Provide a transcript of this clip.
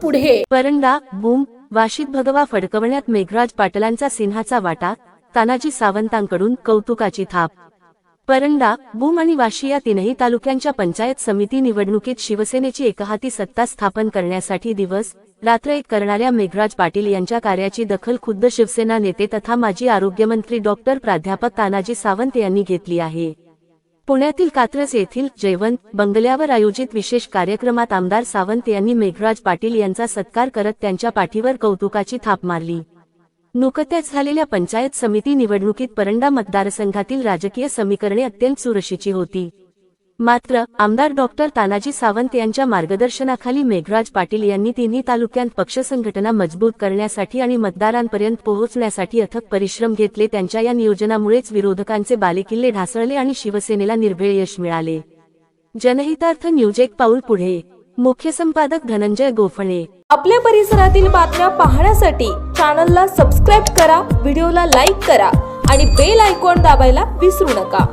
पुढे. परंडा बूम वाशीत भगवा फडकवण्यात मेघराज पाटलांचा सिंहाचा वाटा, तानाजी सावंतांकडून कौतुकाची थाप. परंडा बूम आणि वाशी या तीनही तालुक्यांच्या पंचायत समिती निवडणुकीत शिवसेनेची एकहाती सत्ता स्थापन करण्यासाठी दिवस रात्र एक करणाऱ्या मेघराज पाटील यांच्या कार्याची दखल खुद्द शिवसेना नेते तथा माजी आरोग्यमंत्री डॉक्टर प्राध्यापक तानाजी सावंत यांनी घेतली आहे. पुण्यातील कात्रज येथील जयवंत बंगल्यावर आयोजित विशेष कार्यक्रमात आमदार सावंत यांनी मेघराज पाटील यांचा सत्कार करत त्यांच्या पाठीवर कौतुकाची थाप मारली. नुकत्याच झालेल्या पंचायत समिती निवडणुकीत परंडा मतदारसंघातील राजकीय समीकरणे अत्यंत चुरशीची होती. मात्र आमदार डॉक्टर तानाजी सावंत यांच्या मार्गदर्शनाखाली मेघराज पाटील यांनी तिन्ही तालुक्यांत पक्ष संघटना मजबूत करण्यासाठी आणि मतदारांपर्यंत पोहोचण्यासाठी अथक परिश्रम घेतले. त्यांच्या या नियोजनामुळेच विरोधकांचे बालेकिल्ले ढासळले आणि शिवसेनेला निर्भेळ यश मिळाले. जनहितार्थ न्यूज एक पाऊल पुढे. मुख्य संपादक धनंजय गोफणे. आपल्या परिसरातील बातम्या पाहण्यासाठी चॅनलला सबस्क्राईब करा, व्हिडिओला लाईक करा आणि बेल आयकॉन दाबायला विसरू नका.